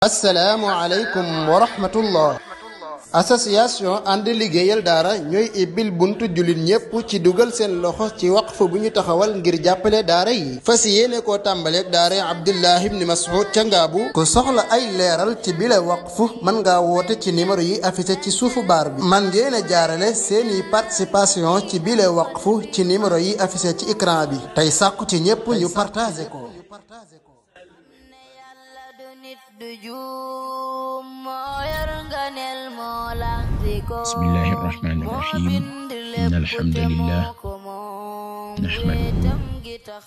assalaamu aleykum wa rahmatullah. association ànd liggéeyal daara ñooy ibbil buntu jullit ñépp ci dugal seen loxo ci waqf bu ñu taxawal ngir jàppale daara yi fas yéene koo tàmbaleeg daara Abdullah ibn Mas'ud ca Ngaabu. ku soxla ay leeral ci bile waqf mën ngaa woote ci numéro yi affiché ci suufu baar bi. man ngeen a jaarale seeni participation ci bile waqf ci numéro yi affiché ci écran bi tey sàkku ci ñépp ñu partagé ko. bismillahi irrahmani irrahim inna alhamdulillah nahmaduhu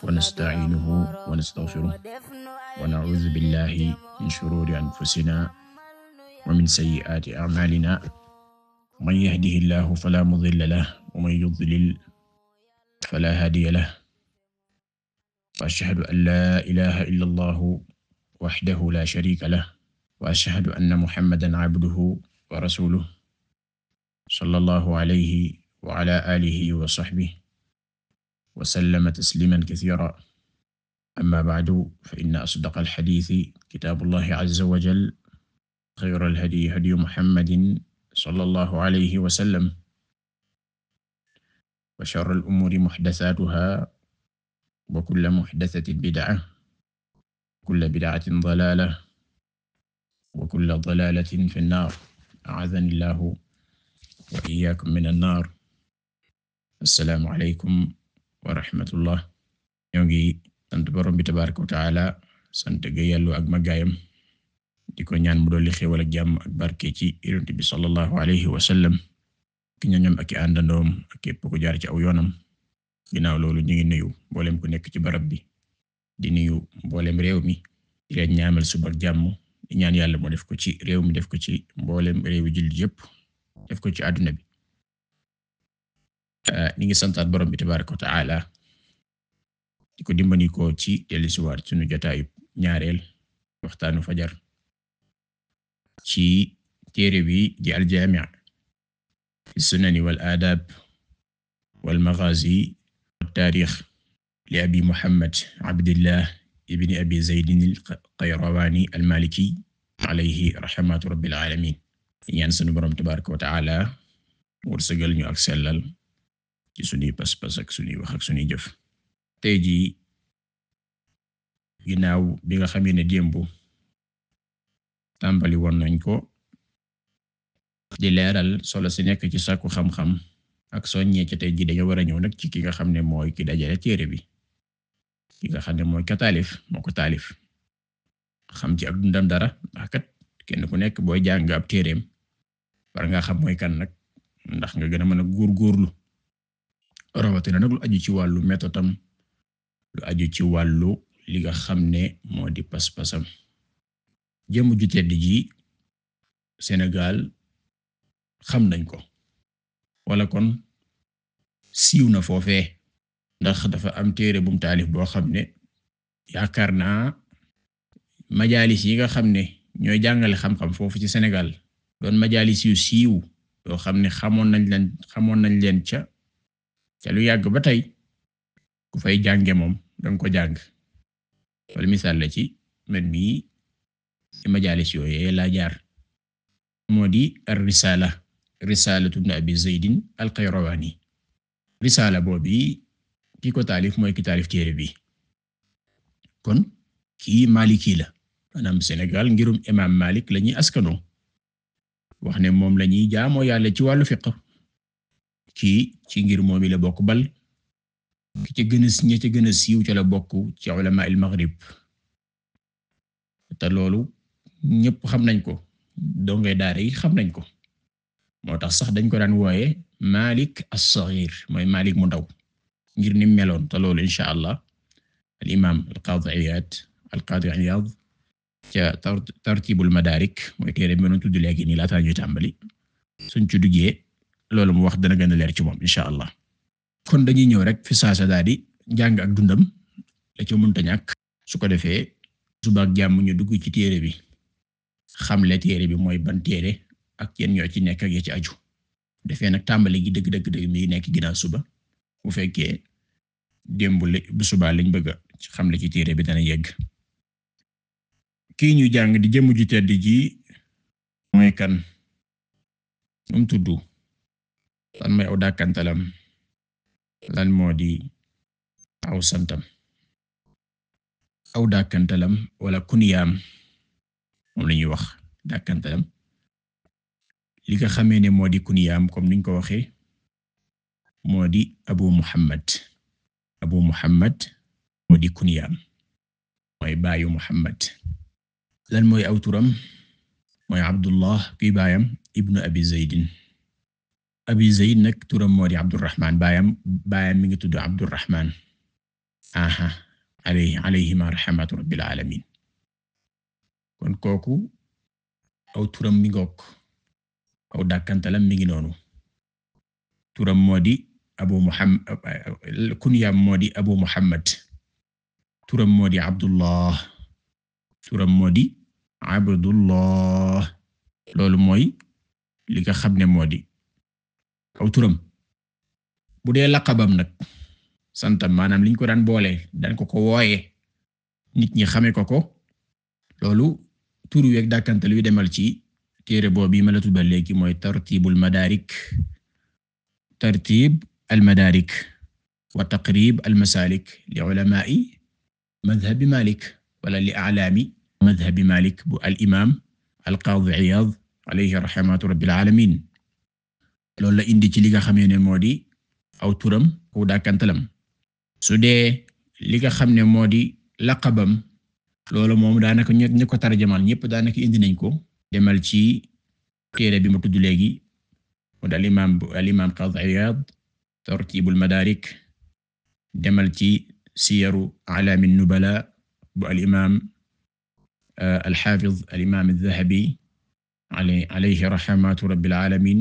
wa nasta'inuhu wa nastaghfiruh wa na'udhu billahi min shururi anfusina wa min sayyi'ati a'malina man yahdihillahu fala mudilla lahu wa man yudlil fala hadiya lahu wa ashhadu an la ilaha illa Allah wahdahu la sharika lahu wa ashhadu anna muhammadan abduhu wa rasuluhu sallallahu alayhi wa ala alihi wa sahbihi wa sallama tasliman kathira amma ba'du fa inna asdaqa alhadithi kitabullahi azza wa jalla khayra alhadyi hadyu muhammadin sallallahu alayhi wa sallam wa sharra al-umuri muhdathatuha wa kullu muhdathatin bid'ah kullu bid'atin dalalah wa kullu dalalatin fi an-nar a'adhani Allahu wa iyyakum min an-nar. Assalaamu alaykum wa rahmatullah. ñoo ngi sant borom bi tabaaraka wa ta'ala sant ga Yàlla ak màggaayam di ko ñaan mu dolli xéewal ak jàmm ak barke ci Yonent bi sallallahu alayhi wa sallam ki ñoñam ak àndandoom ak képp ku jaar ci aw yoonam. Ginnaaw loolu ñu ngi nuyu mboolem ku nekk ci barab bi di nuyu mboolem réew mi di leen ñaanal suba ak jàmm di ñaan Yàlla moo def ko ci réew mi def ko ci mboolem réewi jullit yépp def ko ci àdduna bi. Ni ngi santaat borom bi tabaaraka wa ta'ala di ko dimbali ko ci dellusiwaat sunu jotaayu ñaareel waxtaanu fajar ci téere bi di al-jaami' fi sunani wal aadaab wal maghaazi wat taarix li abi Muhammad Abdillah ibn abi Zaydin al-Qayrawaani al-Maaliki alayhi rahmatu rabbil aalamiin. ñaan sunu borom tabaaraka wa ta'ala wërsëgal ñu ak sellal ci sunuy pas-pas ak sunuy wax ak sunuy jëf. Tey jii ginnaaw bi nga xamee ne démb tàmbali woon nañ ko di leeral solo si nekk ci sàkku xam-xam ak soññee ci tey jii dañu war a ñëw nag ci ki nga xam ne mooy ki dajale téere bi ki nga xam ne mooy ka taalif moo ko taalif xam ci ak dundam dara ndax kat kenn ku nekk booy jàng ab téereem war nga xam mooy kan nag ndax nga gën a mën a góorgóorlu rawatina nag lu aju ci wàllu méthode am lu aju ci wàllu li nga xam ne moo di pas-pasam. jëmm ju tedd ji Sénégal xam nañ ko wala kon siiw na foofee ndax dafa am téere bum taalif boo xam ne yaakaar naa majalis yi nga xam ne ñooy jàngale xam-xam foofu ci Sénégal doon majalis yu siiw yoo xam ne xamoon nañ leen ca lu yàgg ba tey ku fay jànge moom danga ko jàng wala misaal la ci man mii ci majalis yooyee laa jaar moo di ar-risaala risaalatu ibn abi Zaydin al-Qayrawaani. risaala boobu ki ko taalif mooy ki taalif téere bi kon kii Maliki la maanaam Sénégal ngirum imaam Malik lañuy askanoo wax ne moom lañuy jaamoo Yàlla ci wàllu fiqh kii ci ngir moom la bokk bal ki ci gën a siiw ca la bokk ci ulama al-Maghrib te loolu ñépp xam nañ ko dongay daara yi xam nañ ko moo tax sax dañ ko daan wooye Malik as-Saghir mooy Malik mu ndaw ngir ni meloon te loolu insha Allah al imam al-Qadi Iyad ca tartibul madarik mooy téere bi ma tudd léegi nii laataa ñuy tàmbali suñ ci duggee loolu mu wax dana gën a leer ci moom insha Allah. kon dañuy ñëw rek fi saasa daal di jàng ak dundam la ca mënta ñàkk su ko defee suba ak jàmm ñu dugg ci téere bi xamle téere bi mooy ban téere ak yéen ñoo ci nekk ak ya ci aju defee nag tàmbali gi dëgg mi nekk ginnaaw suba bu fekkee démb bu subaa lañ bëgg a xamle ci téere bi dana yegg kii ñu jàng di jëmm ju tedd ji mooy kan num tuddu lan mooy aw dàkkantalam lan moo di aw santam aw dàkkantalam wala kunyaam moom la ñuy wax dàkkantalam li nga xamee ne moo di kunyaam comme niñ ko waxee moo di Abu Muhammad moo di kunyaam mooy baayu Muhammad lan mooy aw turam mooy Abdullah kuy baayam ibnu Abi Zayd nag turam moo di Abdurrahman baayam mi ngi tudd Abdurrahman alayhima rahmatu rabbil alamin kon kooku aw turam mi ngook aw dàkkantalam mi ngi noonu turam moo di kunyaam moo di Abu Muhammad turam moo di Abdullah loolu mooy li nga xam ne moo di aw turam bu dee laqabam nag santam maanaam liñ ko daan boole daan ko wooye nit ñi xame ko loolu tur wi ak dàkkantal wi demal ci téere boobu ma la tuddal léegi mooy tartib al madarik wa taqrib al masalik li ulama'i madhhab Malik wala li a'lami madhhab Malik bu al imam al qadi Iyad alayhi rahmatu rabbil alamin loolu la indi ci li nga xamee ne moo di aw turam aw dàkkantalam su dee li nga xam ne moo di laqabam loolu moom daanaka ñu ko tarjamal ñëpp daanaka indi nañ ko demal ci téere bi ma tudd léegi moo di al imam Qadi Iyad tartibul madarik demal ci siyaru a'lamin nubala bu al imam al hafiz al imam az-Zahabi alayhi rahmatu rabbil alamin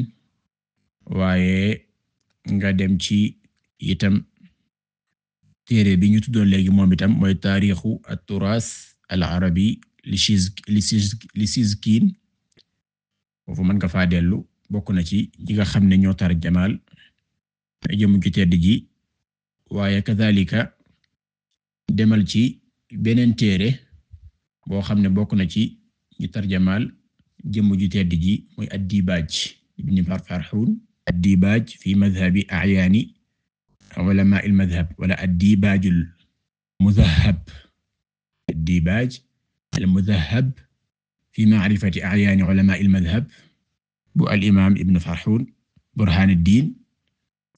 waaye nga dem ci itam téere bi ñu tuddoon léegi moom itam mooy taarixu at-turaas al-arabi li Sizkin foofu mën nga faa dellu bokk na ci ñi nga xam ne ñoo tarjamaal jëmu ju tedd ji waaye kadhalika demal ci beneen téere boo xam ne bokk na ci ñi tarjamaal jëmu ju tedd ji mooy ad-Dibaaj ibn Farfarhun ad-Dibaaj fi madhabi a'yaani ulama al-madhhab wala ad-Dibaaj al-mudhahhab ad-Dibaaj al-mudhahhab fi ma'rifati a'yaan ulama al-madhhab bu al-imam Ibn Farhun Burhanuddin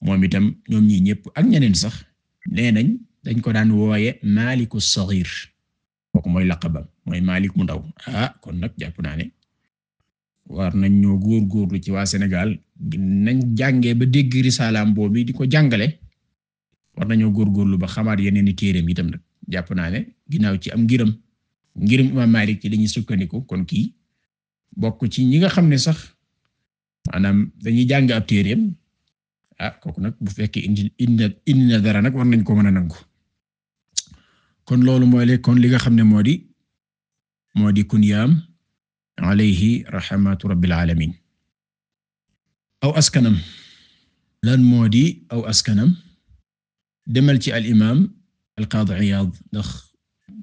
moom itam ñoom ñi ñëpp ak ñeneen sax nee nañ dañ ko daan wooye Maalik as-Saghir kooku mooy laqabam mooy Maalik mu ndaw kon nag jàpp naa ne war nañ ñoo góorgóorlu ci waa Sénégal nañ jàngee ba dégg risalaam boobu di ko jàngale war nañoo góorgóorlu ba xamaat yeneen i téereem itam nag jàpp naa ne ginnaaw ci am ngiram Imaam Maalik ci lañuy sukkandiku kon kii bokk ci ñi nga xam ne sax maanaam dañuy jàng ab téereem kooku nag bu fekkee indi na dara nag war nañ ko mën a nangu kon loolu kon li nga xam ne moo di kunyaam alayhi rahmatu rabbil alamin aw askanam lan moo di aw askanam demal ci al imam al qadi Iyad ndax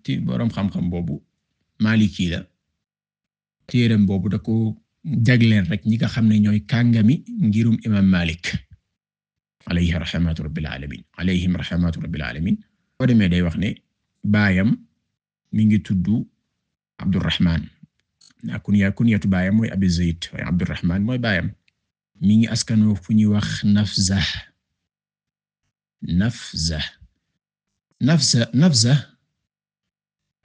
ti boroom xam-xam boobu maliki la téereem boobu da ko jagleen rek ñi nga xam ne ñooy kàngami ngirum imam Malik alayhim rahmatu rabbil alamin boo demee day wax ne baayam mi ngi tuddu Abdurrahman kunyatu baayam mooy Abi Zayd waaye Abdurrahman mooy baayam mi ngi askanoo fu ñuy wax Nafza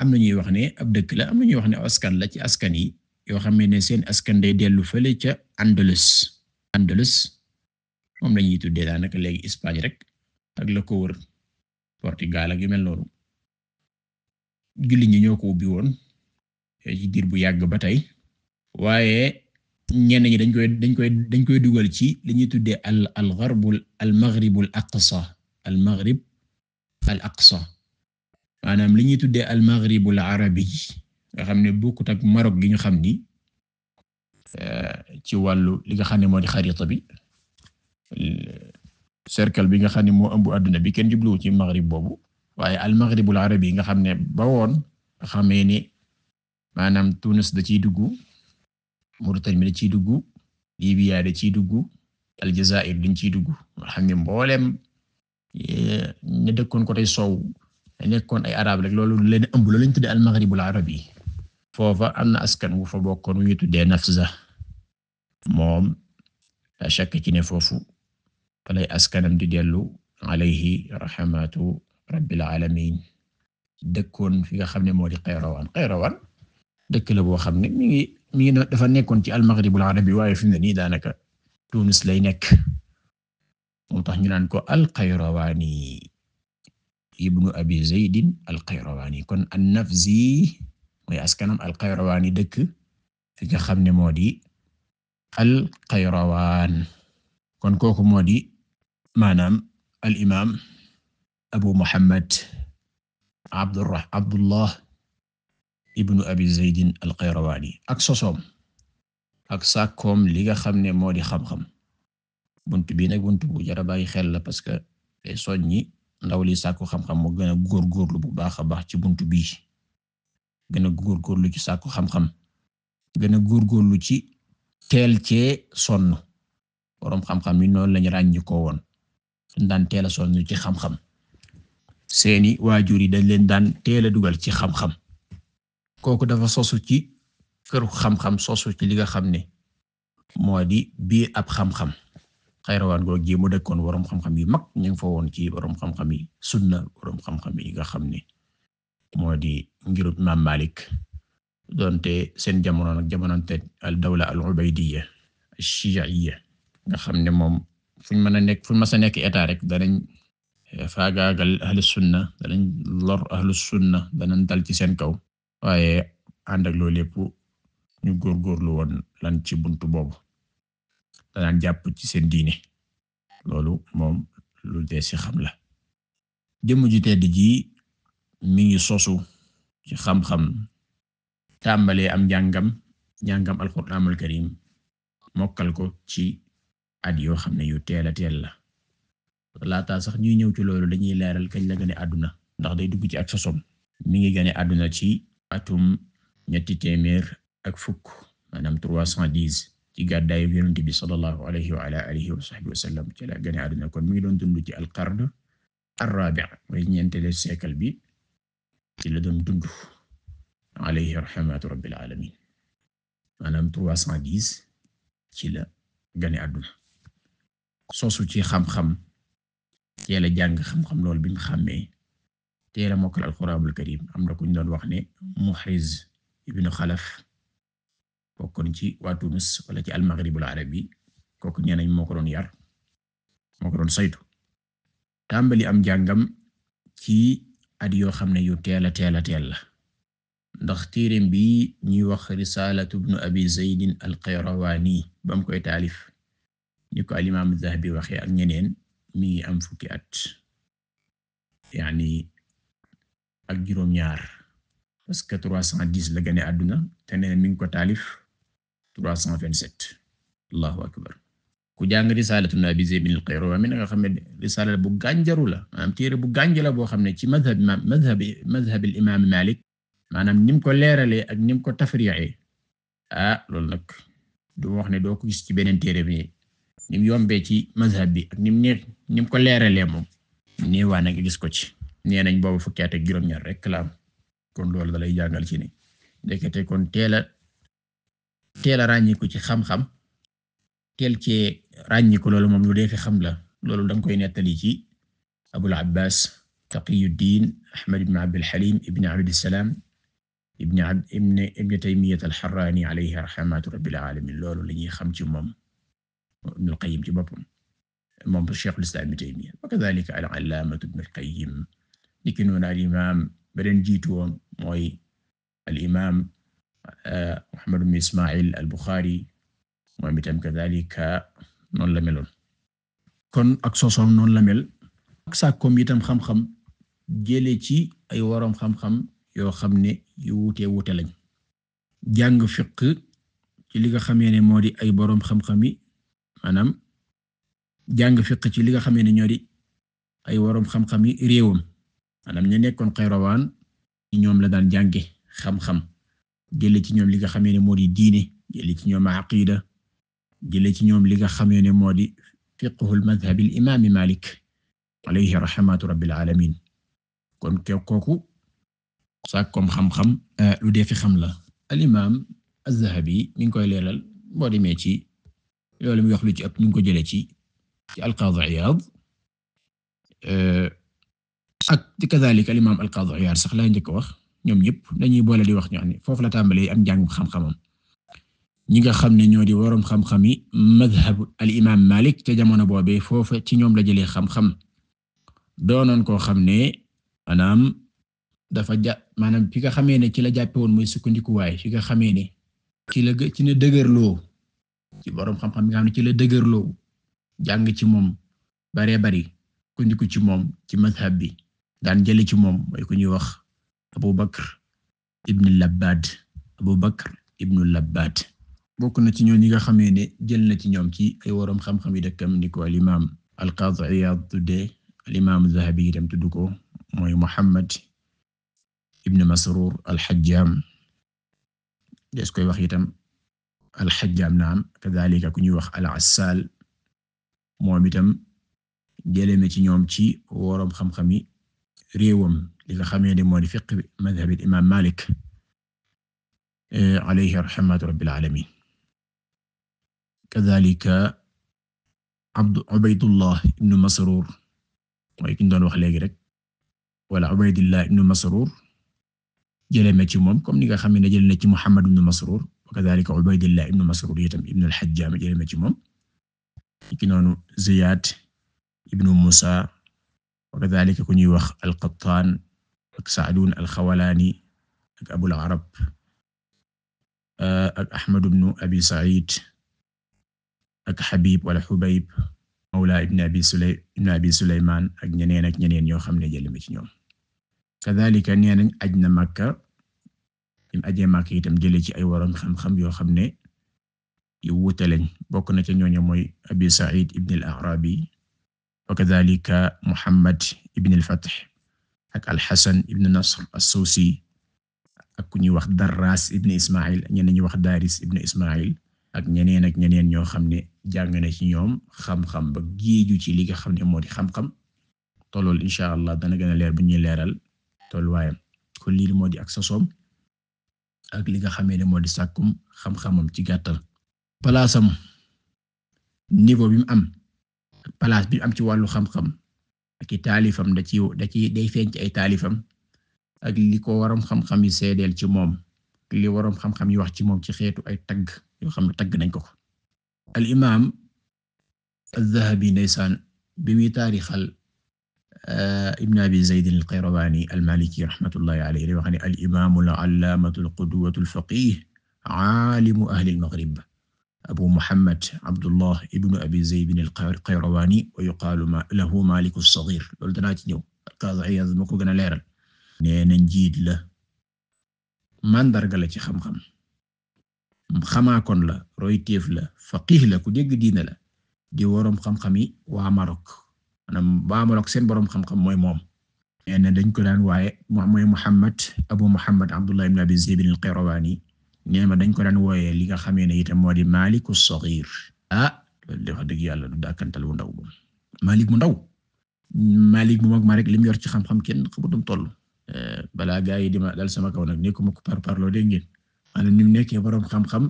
am na ñuy wax ne ab dëkk la am na ñuy wax ne askan la ci askan yi yoo xam ne seen askan day dellu fële ca Andalus moom lañuy tuddee daanaka léegi Espagne rek ak la ko wër Portugal ak yu mel noonu julli ñi ñoo ko ubbi woon ci diir bu yàgg ba tey waaye ñenn ñi dañ koy dugal ci li ñuy tuddee al-maghrib al-aqsa maanaam li ñuy tuddee al-maghrib al-arabi nga xam ne bokkut ak Maroc gi ñu xam ni ci wàllu li nga xam ne moo di xarita bi cercle bi nga xam ne moo ëmb adduna bi kenn jubluwu ci maghrib boobu waaye al-maghrib al-arabi nga xam ne ba woon nga xamee ni maanaam Tunis da ciy dugg, Mauritanie da ciy dugg, Libya da ciy dugg, Aljazair dañ ciy dugg nga xam ne mboolem ñu dëkkoon côté sow nekkoon ay arab rek loolu leen ëmb loolu lañ tuddee al-Maghribul Arabi. Foofa am na askan wu fa bokkoon wu ñu tuddee Nafza moom la shakk ci ne foofu falay askanam di dellu alayhi rahmatu rabbil alamin dëkkoon fi nga xam ne moo di Qayrawaan dëkk la boo xam ne mi ngi dafa nekkoon ci al-Maghribul Arabi waaye fi mu ne nii daanaka Tunis lay nekk moo tax ñu naan ko al-Qayrawaani ibnu Abi Zaydin al-Qayrawaani kon an-Nafzi mooy askanam al-Qayrawaani dëkk fi nga xam ne moo di al-Qayrawaan kon kooku moo di maanaam al-imaam Abu Muhammad Abdullah ibnu Abi Zaydin al-Qayrawaani ak sosoom ak sàkkoom li nga xam ne moo di xam-xam buntu bii nag buntu bu jar a bàyyi xel la parce que day soññi ndaw li sàkku xam-xam mu gën a góorgóorlu bu baax a baax ci buntu bii gën a góorgóorlu ci sàkku xam-xam gën a góorgóorlu ci teel cee sonn boroom xam-xam yi noonu lañu ràññi ko woon dañ daan teel a sonn ci xam-xam seeni waajur yi dañ leen daan teel a dugal ci xam-xam kooku dafa sosu ci këru xam-xam sosu ci li nga xam ne moo di biir ab xam-xam Qayrawaan googu ji mu dëkkoon boroom xam-xam yi mag ñu ngi fa woon ci boroom xam-xam yi sunna boroom xam-xam yi nga xam ne moo di ngirub Imaam Malik doonte seen jamono nag jamononte al dawla al ubaydiyya ash-shi'iyya nga xam ne moom fuñ mës a nekk état rek danañ faagaagal ahlus sunna danañ lor ahlus sunna danañ dal ci seen kaw waaye ànd ak loolu lépp ñu góorgóorlu woon lan ci buntu boobu danaan jàpp ci seen diine loolu moom lu dee ci xam la jëmm ju tedd ji mi ngi sosu ci xam-xam tàmbalee am njàngam alxuraanul karim mokkal ko ci at yoo xam ne yu teel a teel la laata sax ñuy ñëw ci loolu dañuy leeral kañ la gane àdduna ndax day dugg ci ak sosom mi ngi gane àdduna ci atum 310 maanaam 310 ci gàddaayu Yonent bi sallallahu alayhi wa ala alihi wa sahbihi wa sallam ci la gane àdduna kon mi ngi doon dund ci al-qarn ar-rabi' mooy ñeenteelu siècle bi ci la doon dund alayhi rahmatu rabbil alamin maanaam 310 ci la gane àdduna sosu ci xam-xam teel a jàng xam-xam loolu bi mu xàmmee teel a mokkal al-Qur'aanul karim am na ku ñu doon wax ne Muhriz ibn Khalaf bokkoon ci waa Tunis wala ci al-Maghribul Arabi kooku ñeneen moo ko doon yar moo ko doon saytu tàmbali am jàngam ci at yoo xam ne yu teel la ndax téereem bi ñuy wax Risaalatu ibn Abi Zayd al-Qayrawaani ba mu koy taalif ni ko al-Imaam az-Zahabi waxee ak ñeneen mi ngi am fukki at yaani ak juróom-ñaar parce que 310 la gane àdduna te nee mi ngi ko taalif 327 allahu akbar ku jàng Risaalatu ibn Abi Zayd al-Qayrawaani nga xam ne risaala bu gànjaru la maanaam téere bu gànj la boo xam ne ci madhab al-Imaam Maalik maanaam nim ko leeralee ak nim ko tafriixee loolu nag du wax ne doo ko gis ci beneen téere bi nim yombee ci mazhab bi ak nim ko leeralee moom nii waa nag gis ko ci nee nañ boobu fukki at ak juróom-ñaar rek la am kon loolu da lay jàngal ci ne ndekete kon teel a ràññiku ci xam-xam teel cee ràññiku loolu moom lu dee fi xam la loolu danga koy nettali ci Abul Abbas Taqiyuddin Ahmad ibn Abdul Halim ibn Abdissalaam ibn Taymiyyah al-Harrani alayhi rahmatu rabbil alamin loolu la ñuy xam ci moom Ibn al-Qayyim ci boppam moom Cheikh al-Islam Ibn Taymiyya wa kadhalika al-Allaama Ibn al-Qayyim niki noonu al-imaam beneen jiitu woon mooy al-imaam Muhammad ibn Isma'il al-Bukhari moom itam kadhalika noonu la meloon kon ak sosoom noonu la mel ak sàkkoom itam xam-xam jëlee ci ay waroom xam-xam yoo xam ne yu wuute lañ jàng fiqh ci li nga xamee ne moo di ay boroom xam-xam yi maanaam jàng fiqh ci li nga xamee ne ñoo di ay waroom xam-xam yi réewam maanaam ñu nekkoon Qayrawaan ñoom la daan jànge xam-xam jële ci ñoom li nga xamee ne moo di diine jële ci ñoom aqida jële ci ñoom li nga xamee ne moo di fiqhul madhhab al imam Malik alayhi rahmatu rabbil alamin kon kooku sàkkoom xam-xam lu dee fi xam la al imam az-Zahabi mi ngi koy leeral boo demee ci loolu mi wax lu ci ëpp ñu ngi ko jëlee ci al-Qaadi Iyaad ak kadhalika al imam al-Qaadi Iyaad sax laa njëkk wax ñoom ñëpp dañuy boole di wax ñu ne foofu la tàmbalee am njàng xam-xamam ñi nga xam ne ñoo di waroom xam-xam yi madhhab al imam Malik te jamono boobee foofa ci ñoom la jëlee xam-xam doonoon koo xam ne maanaam dafa maanaam fi nga xamee ne ci la jàppe woon mooy sukkandikuwaay fi nga xamee ne ci la dëgërloo ci borom xam-xam nga xam ne ci la dëgërloo jàng ci moom baree bari kundiku ci moom ci madhab bi daan jële ci moom mooy ku ñuy wax Abu Bakr ibn Labbad Abu Bakr ibn Labbad bokk na ci ñoom ñi nga xamee ne jël na ci ñoom ci ay borom xam-xam yi dëkkam ni ko al imam al-Qadi Iyad tuddee al imam az-Zahabi itam tudd ko mooy Muhammad ibn Masrur al-Hajjam des koy wax itam al-Hajjam naam kadhalika ku ñuy wax al-Assal moom itam jëlee na ci ñoom ci woroom xam-xam yi réewam li nga xamee ne moo di fiqh madhhab al-imam Malik alayhi rahmatu rabbil alamin kadhalika Ubaydullah ibn Masrur mooy ki ñu doon wax léegi rek wala Ubaydullah ibn Masrur jëlee na ci moom comme ni nga xam ne jëlee na ci Muhammad ibn Masrur wa kadhalika Ubaydullah ibn Masrur itam ibn al-Hajjam jëlee na ci moom ki noonu Ziyad ibn Musa wa kadhalika ku ñuy wax al-Qattan ak Sa'dun al-Khawlani ak Abul Arab ak Ahmad ibn Abi Sa'id ak Habib wala Hubayb mawla ibn Abi Sulayman ak ñeneen ñoo xam ne jëlee na ci ñoom kadhalika nee nañ aj na Makka im ajee Makka itam jëlee ci ay waroom xam-xam yoo xam ne yu wuute lañ bokk na ca ñooñu mooy Abi Sa'id ibn al-A'rabi wa kadhalika Muhammad ibn al-Fath ak al-Hasan ibn Nasr as-Susi ak ku ñuy wax Darras ibn Ismail ñeneen ñuy wax Daris ibn Ismail ak ñeneen ñoo xam ne jàng na ci ñoom xam-xam ba géeju ci li nga xam ne moo di xam-xam tollool insha Allah dana gën a leer bu ñuy leeral tolluwaayam kon lii moo di ak sosoom ak li nga xamee ne moo di sàkkum xam-xamam ci gàttal palaasam niveau bi mu am place bi mu am ci wàllu xam-xam ak i taalifam day feeñ ci ay taalifam ak li ko waroom xam-xam yi seedeel ci moom li waroom xam-xam yi wax ci moom ci xeetu ay tagg yoo xam ne tagg nañ ko al imaam az-Zahabi ndeysaan bi muy taarixal ibn Abi Zayd al-Qayrawani al-Maliki rahmatullahi alayhi di wax ne al imaamu al-allaamatu al-qudwatu al-faqih aalimu ahli al-Maghrib Abu Muhammad Abdullah ibn Abi Zayd al-Qayrawani wa yuqaalu lahu Malik as-Saghir loolu danaa ci ñëw Qaadi Iyaad moo ko gën a leeral nee na njiit la mandarga la ci xam-xam xamaakoon la royteef la faqih la ku dégg diina la di waroom xam-xam yi waa Marok maanaam waa Marok seen boroom xam-xam mooy moom nee na dañ ko daan waaye mooy Abu Muhammad Abdullah ibn Abi Zayd al-Qayrawani nee ma dañ ko daan wooyee li nga xamee ne itam moo di Malik as-Saghir loolu de wax dëgg yàlla du dàkkantal bu ndaw bu Malik mu ndaw Malik mu mag ma rek lim yor ci xam-xam kenn xamutum toll balaa gaa yi di ma dal sama kaw nag nekkuma ko parparloo dégg ngeen maanaam ni mu nekkee boroom xam-xam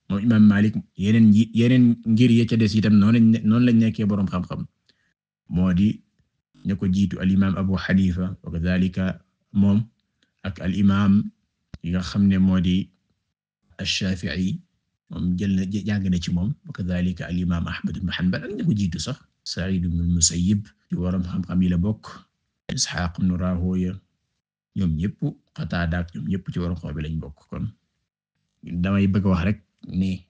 moom imaam Malik yeneen ngir ya ca des itam noonu lañ nekkee boroom xam-xam moo di ñu ko jiitu al imaam Abu Hanifa wa kadhalika moom ak al imaam yi nga xam ne moo di ash-Shafi'i moom jàng na ci moom wa kadhalika al imaam Ahmad ibn Hanbal ak ñu ko jiitu sax Sa'id ibn al-Musayyib ci boroom xam-xam yi la bokk Ishaq ibn Rahoya ñoom ñëpp Qatada ak ñoom ñëpp ci waroon xoo bi lañ bokk kon damay bëgg wax rek ni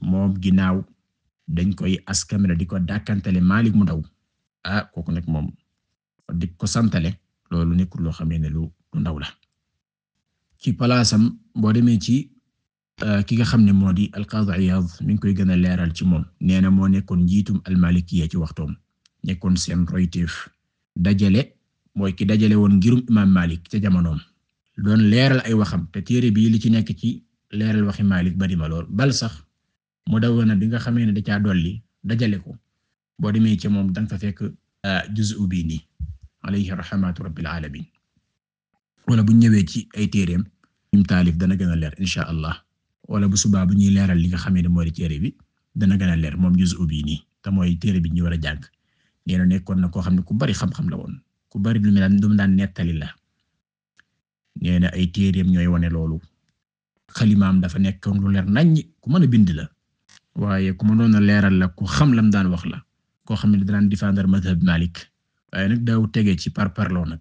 moom ginnaaw dañ koy askamela di ko dàkkantale Malik mu ndaw kooku nag moom di ko santale loolu nekkul loo xamee ne lu ndaw la ci palaasam boo demee ci ki nga xam ne moo di al-Qadi Iyad mi ngi koy gën a leeral ci moom nee na moo nekkoon njiitum al-Malikiyya ci waxtoom nekkoon seen royteef mooy ki dajale woon ngirum imam Malik ca jamonoom doon leeral ay waxam te téere bii li ci nekk ci leeral waxi Malik bari ma lool bal sax Mudawwana bi nga xamee ne da caa dolli dajale ko boo demee ci moom danga fa fekk juz'u bi nii alayhi rahmatu rabbil alamin wala bu ñëwee ci ay téereem im taalif dana gën a leer insha allah wala bu subaa bu ñuy leeral li nga xamee ne moo di téere bi dana gën a leer moom juz'u bi nii te mooy téere bi ñu war a jàng nee na nekkoon na koo xam ne ku bari xam-xam la woon ku bari lu mu daan nettali la nee na ay téereem ñooy wane loolu xalimaam dafa nekkoon lu leer naññ ku mën a bind la waaye ku mënoon a leeral la ku xam lam daan wax la koo xam ne daan défendre madhab Malik waaye nag daaw tege ci parparloo nag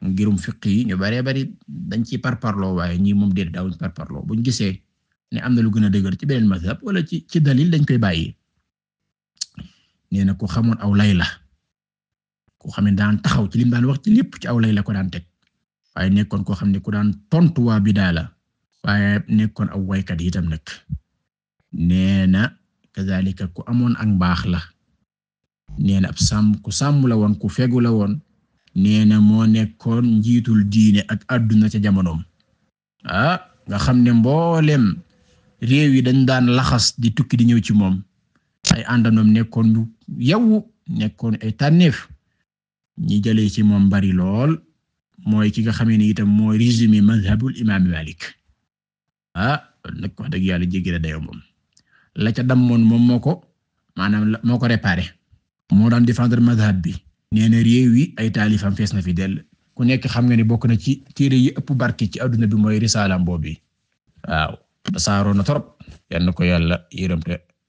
ngirum fiqh yi ñu baree bari dañ ci parparloo waaye ñi moom déet daawuñ parparloo buñ gisee ne am na lu gën a dëgër ci beneen madhab wala ci dalil dañ koy bàyyi nee na ku xamoon aw lay la ku xam ne daan taxaw ci lim daan wax ci lépp ci aw lay la ko daan teg waaye nekkoon koo xam ne ku daan tontu waa bidaa la waaye nekkoon aw waykat itam nag nee na kazalika ku amoon ak mbaax la nee na ab ku sàmm la woon ku fegu la woon nee na moo nekkoon njiitul diine ak adduna ca jamonoom nga xam ne mboolem réew yi dañ daan laxas di tukki di ñëw ci moom ay àndanoom nekkoon ñu yawu nekkoon ay tànneef ñi jëlee ci moom bari lool mooy ki nga xamee ne itam mooy résumé mazhabul imam Malik nag wax dëgg yàlla jéggi na dayoo moom la ca damoon moom moo ko réparé moo daan défendre mazhab bi nee na réew yi ay taalifam fees na fi dell ku nekk xam nga ne bokk na ci téere yi ëpp barke ci adduna bi mooy risaalam boobu waaw tasaaroo na torop yal na ko yàlla yërëm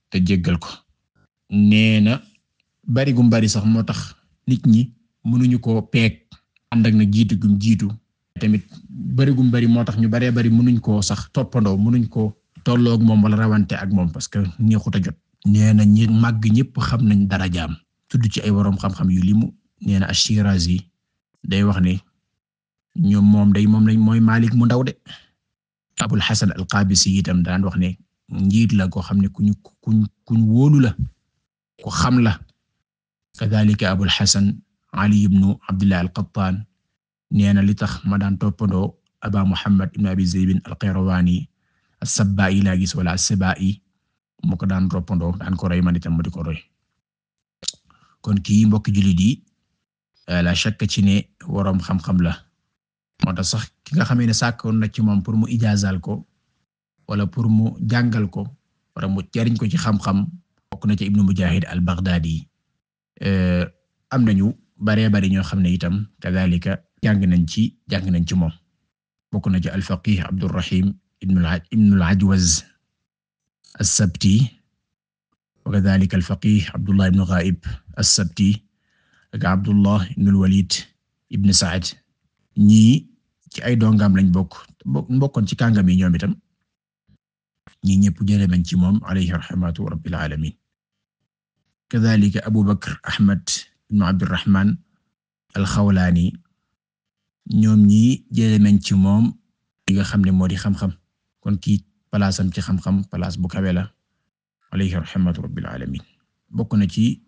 te jéggal ko nee na bari gum bari sax moo tax nit ñi mënuñu koo peeg ànd ak na jiitu gum jiitu tamit bari gum bari moo tax ñu baree bari mënuñ koo sax toppandoo mënuñ koo tolloog moom wala rawante ak moom parce que neexut a jot nee na ñi màgg ñëpp xam nañ darajaam tudd ci ay waroom xam-xam yu limu nee na Ash-Shirazi day wax ne ñoom moom lañ mooy Malik mu ndaw de Abul Hasan al-Qabisi itam daan wax ne njiit la koo xam ne kuñ wóolu la ku xam la kadhalika Abul Hasan Ali ibn Abdullah al-Qattan nee na li tax ma daan toppandoo Aba Muhammad ibn Abi Zayd al-Qayrawani as-Sabba'i laa gis wala as-Saba'i moo ko daan toppandoo daan ko roy man itam ma di ko roy kon kii mbokk jullit yi la shakka ci ne waroom xam-xam la moo tax sax ki nga xamee ne sàkkoon na ci moom pour mu ijaazal ko wala pour mu jàngal ko wala mu jariñ ko ci xam-xam bokk na ci Ibnu Mujahid al-Baghdadi am nañu baree bari ñoo xam ne itam kadhalika jàng nañ ci moom bokk na ci al-faqih Abdurrahim ibn al-Ajwaz as-Sabti wa kadhalika al-faqih Abdullah ibn Ghaib as-Sabti ak Abdullah ibn al-Walid ibn Sa'd ñii ci ay dongam lañ bokkoon ci kàngam yi ñoom itam ñii ñëpp jëlee nañ ci moom alayhi rahmatu rabbil alamin kadhalika Abu Bakr Ahmad ibn Abdurrahman al-Khawlani ñoom ñii jëlee nañ ci moom li nga xam ne moo di xam-xam kon kii palaasam ci xam-xam palaas bu kawe la alayhi rahmatu rabbil alamin bokk na ci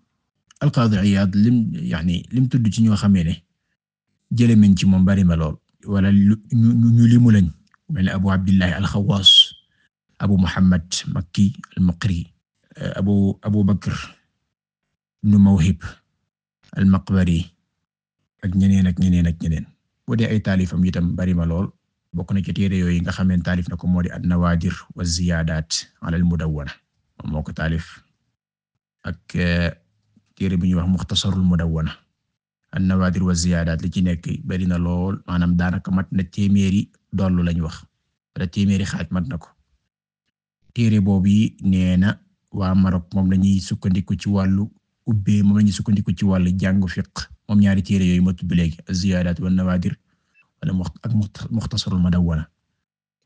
al-Qadi Iyad lim tudd ci ñoo xamee ne jëlee nañ ci moom bari ma lool wala ñu limu lañ mel ne Abu Abdillah al-Khawwas Abu Muhammad Makki al-Maqri Abu Bakr ibn Mawhib al-Maqbari ak ñeneen boo dee ay taalifam itam bari ma lool bokk na ci téere yooyu nga xamee taalif na ko moo di an-Nawaadir wa Ziyaadaat ala al-Mudawwana moo ko taalif ak téere bu ñuy wax Mukhtasarul Mudawwana an-Nawaadir wa Ziyaadaat li ci nekk bari na lool maanaam daanaka mat na téeméeri dollu lañ wax wala téeméeri xaaj mat na ko téere boobu yi nee na waa Maroc moom lañuy sukkandiku ci wàllu ubbee moom lañuy sukkandiku ci wàllu jàngu fiqh moom ñaari téere yooyu ma tudd léegi az-Ziyaadaat wa an-Nawaadir wala ak Mukhtasarul Mudawwana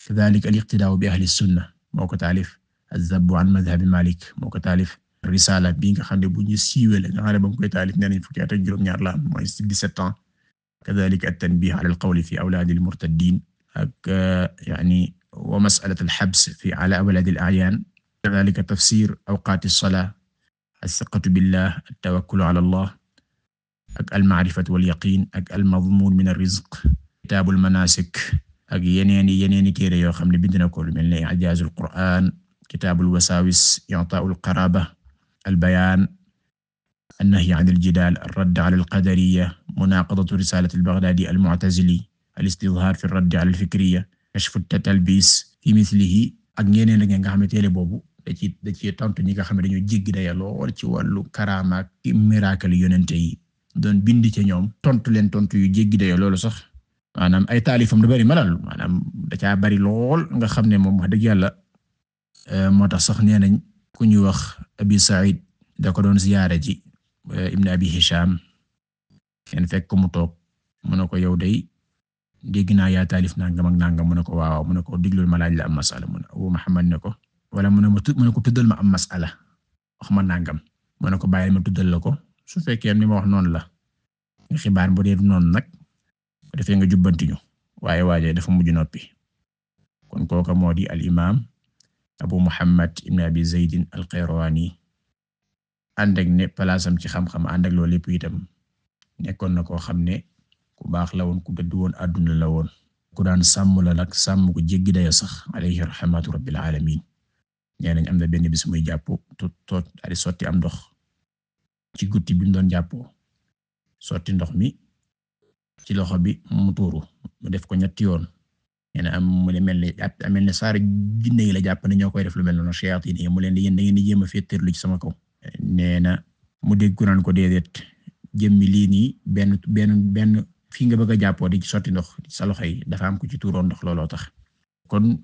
kadhalika al-iqtidaa'u bi ahli sunna moo ko taalif az-Zabb an madhhab Malik moo ko taalif risaala bi nga xam ne bu ñu siiwee la nga xam ne ba mu koy taalif nee nañ fukki at ak juróom-ñaar la mooy 17 ans kadhalika at-tanbih ala al-qawl fi awlaad al-murtaddiin ak wa mas'alat al-habs fi ala awlaad al-a'yaan kadhalika tafsir awqaat as-salaa as-siqatu billah at-tawakkul ala Allah ak al-ma'rifatu wal-yaqiin ak al-madmuun min ar-rizq kitaab al-manaasik ak yeneeni téere yoo xam ne bind na ko lu mel ne I'jaazul Qur'aan, Kitaabul Wasaawis, I'taa'ul Qaraaba, Al-Bayaan, An-Nahyu 'anil Jidaal, Ar-Radd 'alal Qadariyya, Munaaqadatu Risaalatil Baghdaadi al-Mu'tazili, Al-Istidhaar fi ar-Radd 'alal Fikriyya, Kashfu at-Talbiis fi mithlihi ak ñeneen ak nga xam ne téere boobu da ci tontu ñi nga xam ne dañoo jéggi daya lool ci wàllu karaama ak miracle yonente yi doon bind ci ñoom tontu leen tontu yu jéggi daya loolu sax maanaam ay taalifam du bari malal maanaam da caa bari lool nga xam ne moom wax dëgg yàlla moo tax sax nee nañ ku ñuy wax Abi Saïd da ko doon ziyaare ji Ibn Abi Hisham en fekk mu toog mu ne ko yow day dégg naa yaa taalif nangam ak nangam mu ne ko waaw mu ne ko diglul ma laaj la am masala mu ne Abu Muhammad ne ko wala mu ne ko tuddal ma am masala wax ma nangam mu ne ko bàyyil ma tuddal la ko su fekkee ni ma wax noonu la nga xibaar bu dee noonu nag bu defee nga jubbanti ñu waaye waaje dafa mujj noppi kon kooka moo di al imaam Abu Muhammad ibn Abi Zayd al-Qayrawani ànd ak ne palaasam ci xam-xam ànd ak loolu lépp itam nekkoon na koo xam ne ku baax la woon ku dëdd woon àdduna la woon ku daan sàmm la nag sàmm ko jéggi daya sax alayhi rahmatu rabbil alamin nee nañ am na benn bis muy jàpp toot ari sotti am ndox ci gutti bi mu doon jàppoo sotti ndox mi ci loxo bi mu tuuru mu def ko ñetti yoon nee na am mu ne mel ne saar jinne yi la jàpp ne ñoo koy def lu mel noonu shayatin yi mu leen di yéen da ngeen di jéem a féeteerlu ci sama kaw nee na mu dégg ku naan ko déedéet jëmmi lii nii benn fii nga bëgg a jàppoo di ci sotti ndox sa loxo yi dafa am ku ci tuuroon ndox looloo tax kon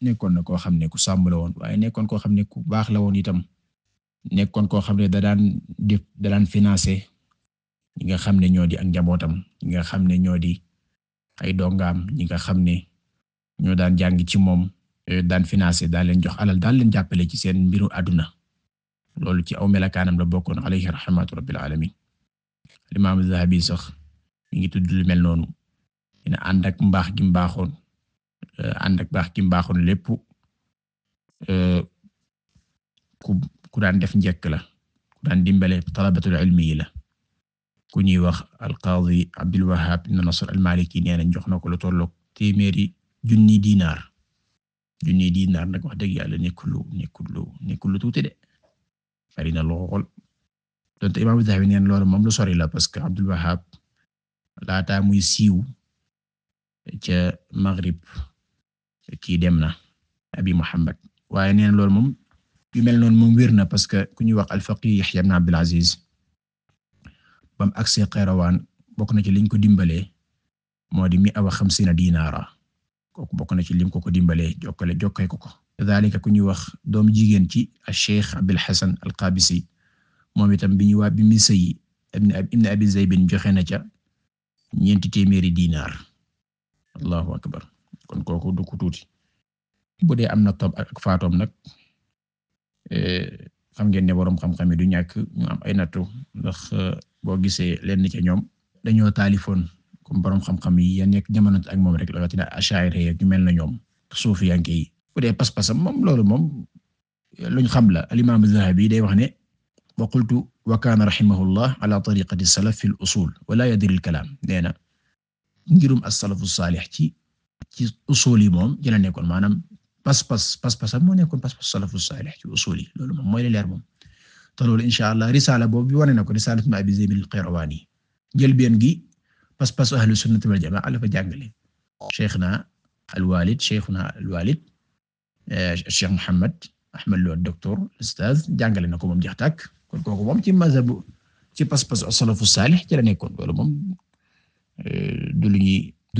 nekkoon na koo xam ne ku sàmm la woon waaye nekkoon koo xam ne ku baax la woon itam nekkoon koo xam ne da daan financé ñi nga xam ne ñoo di ak njabootam ñi nga xam ne ñoo di ay dongaam ñi nga xam ne ñoo daan jàng ci moom daan financé daan leen jox alal daan leen jàppale ci seen mbiru àdduna loolu ci aw melakaanam la bokkoon alayhi rahmatu rabbil alamin Imaam Zahabi sax mi ngi tudd lu mel noonu dina ànd ak mbaax gi mbaaxoon lépp ku daan def njëkk la ku daan dimbale talabatul ilmi yi la ku ñuy wax al-Qaadi Abdul Wahhab ibn Nasr al-Maliki nee nañ jox na ko lu tollook téeméeri junni diinaar nag wax dëgg yàlla nekkul lu tuuti de bari na lool donte Imaam Zahabi neen loolu moom lu sori la parce que Abdul Wahhab laata muy siiw ca Maghrib kii dem na Abi Muhammad waaye neen loolu moom yu mel noonu moom wér na parce que ku ñuy wax al-Faqih Yahya ibn Abdul Aziz bam agsee Qayrawaan bokk na ci liñ ko dimbalee moo di 150 dinaara kooku bokk na ci lim ko dimbalee jokkay ko kadhalika ku ñuy wax doomu jigéen ci al-Cheikh Abul Hasan al-Qabisi moom itam bi mi sëyi ibn Abi Zaybin joxe na ca 400 dinaar allahu akbar kon kooku du ko tuuti bu dee am na tob ak faatoom nag xam ngeen ne borom xam-xam yi du ñàkk ñu am ay nattu ndax boo gisee lenn ca ñoom dañoo taalifoon comme borom xam-xam yi ya nekk jamono ak moom rek rawatina Ash'ari ak ñu mel na ñoom suufiyanke yi bu dee pas-pasam moom loolu moom luñ xam la al-Imam Az-Zahabi day wax ne wa qultu wa kaana rahimahullah ala tariqati as-salaf fi al-usul wa la yadri al-kalam nee na ngirum as-salafu salih ci usul yi moom ci la nekkoon maanaam pas-pasam moo nekkoon pas-pas salafu salih ci usul yi loolu moom mooy leer moom te loolu insha Allah risala boobu bi wane na ko risalatu ibn Abi Zayd al-Qayrawani njëlbeen gi pas-pas ahlu sunnati wal jamaa la fa jàngale cheikhuna al-walid Cheikh Muhammad Ahmad Lo docteur ustaz jàngale na ko moom jeex tàkk kon kooku moom ci mazhabu ci pas-pas as-salafu salih ci la nekkoon loolu moom du lu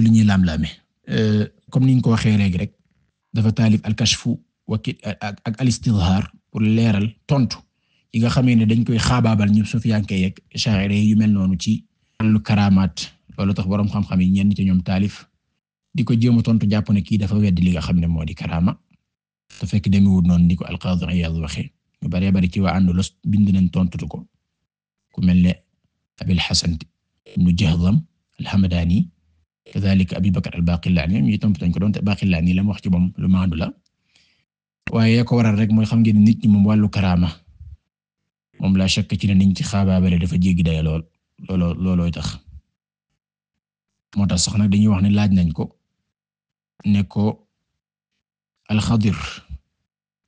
ñuy laam-laame comme niñ ko waxee léegi rek dafa taalif al-kashfu ak al-istidhar pour leeral tontu yi nga xamee ne dañ koy xaabaabal ñu sufiyanke yeek sha'iri yu mel noonu ci wàllu karamaat loolu tax borom xam-xam yi ñenn ci ñoom taalif di ko jéem a tontu jàpp ne kii dafa weddi li nga xam ne moo di karama te fekk demewul noonu ni ko al-Qaadi Iyaad waxee ñu baree bari ci waa Andalus bind nañ tontu ko ku mel ne Abul Hasan ibn Jahdam al-Hamdani kadhalika Abi Bakr al-Baqillani ñu tontu dañ ko doon te Baqillani la mu wax ci moom lu maandu la waaye ko waral rek mooy xam ngeen nit ñi moom wàllu karama moom la shakk ci ne niñ ci xaabaabale dafa jéggi day loolooy tax moo tax sax nag dañuy wax ne laaj nañ ko ne ko alxadir,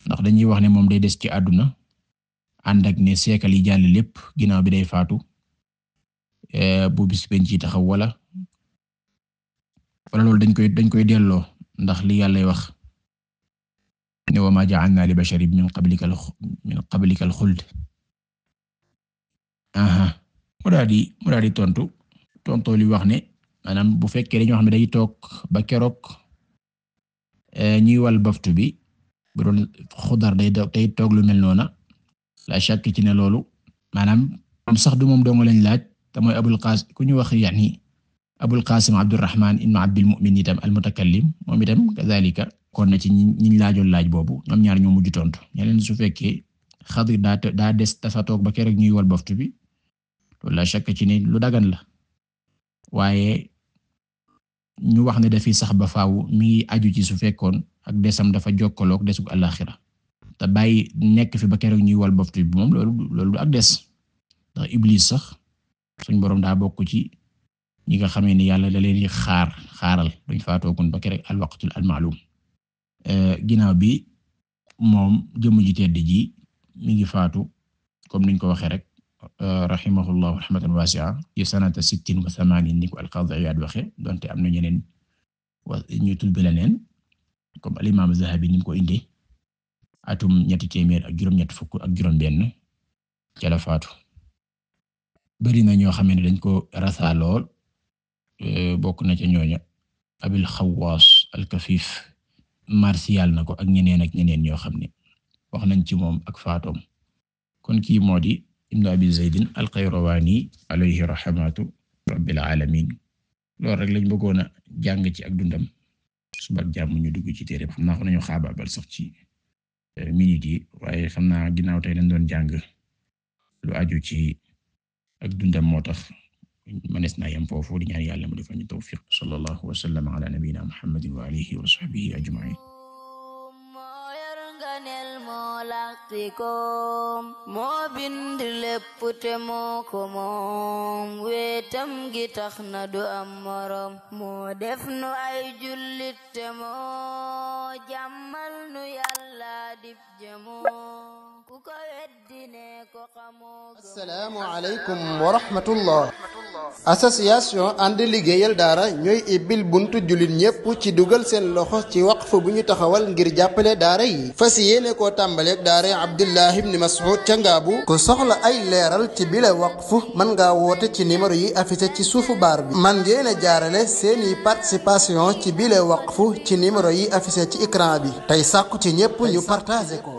ndax dañuy wax ne moom day des ci àdduna ànd ak ne seekal yi jàll lépp ginnaaw bi day faatu bu bis penc ci taxaw wala loolu dañ koy delloo ndax li yàlla wax ne wa ma ja'alna li basharin min qablika al-khuld. mu daal di tontu li wax ne maanaam bu fekkee dañoo xam ne day toog ba keroog ñuy wal baftu bi bu doon Xudar day toog lu mel noona la shakk ci ne loolu maanaam sax du moom dong lañ laaj te mooy Abul Qaasim ku ñu wax yani Abul Qaasim Abdurrahman ibn Abdil Mu'min itam al-mutakallim moom itam kazaalika kon na ci ñi laajoon laaj boobu ñoom ñaar ñoo mujj tontu ñeneen su fekkee Xadir daa des dafa toog ba keroog ñuy wal baftu bi loolu la shakk ci ne lu dagan la waaye ñu wax ne dafiy sax ba faaw mi ngi aju ci su fekkoon ak desam dafa jokkaloog desug alaxira te bàyyi nekk fi ba keroog ñuy wal baftu bi moom loolu ak des ndax Iblis sax suñ boroom daa bokk ci ñi nga xamee ne yàlla da leen di xaaral duñ faatoogun ba keroog al waqtul al ma'lum. Ginnaaw bi moom jëmm ji tedd ji mi ngi faatu comme niñ ko waxee rek rahimahullahu rahmatan wasi'a ci sanata 60 wa 80 ni ko al-Qadi Iyad waxe donte am na ñeneen ñu tul bi leneen comme al-Imam Zahabi ni mu ko indee atum 387 ca la faatu. bari na ñoo xam ne dañ ko rasa lool bokk na ca ñooña Abil Xawaas al-Kafif martial na ko ak ñeneen ñoo xam ne wax nañ ci moom ak faatoom. kon kii moo di Ibn Abi Zaydin al-Qayrawani alayhi rahmatu rabbil alamin. loolu rek lañ bëggoon a jàng ci ak dundam suba ak jàmm ñu dugg ci téere xam naa ko nañu xaabaabal sax ci minute yi waaye xam naa ginnaaw tey dañ doon jàng lu aju ci ak dundam moo tax manes naa yam foofu di ñaan yàlla mu defal ñu tawfiq sallallahu wa sallam ala nabiyyina muhammadin wa alihi wa sahbihi ajma'in. moo bind lépp te moo ko moom wetam gi tax na du am morom moo def nu ay jullit te moo jàmmal nu yàlla dib jëmoo ku ko weddi ne ko xamoo. assalaamu aleykum wa rahmatullah. association ànd liggéeyal daara ñooy ibbil buntu jullit ñépp ci dugal seen loxo ci waqf bu ñu taxawal ngir jàppale daara yi fas yéene koo tàmbaleeg daara Abdullah ibn Mas'ud ca Ngaabu ku soxla ay leeral ci bile waqf mën ngaa woote ci numéro yi affiché ci suufu baar bi man ngeen a jaarale seeni participation ci bile waqf ci numéro yi affiché ci écran bi tey sàkku ci ñépp ñu partagé ko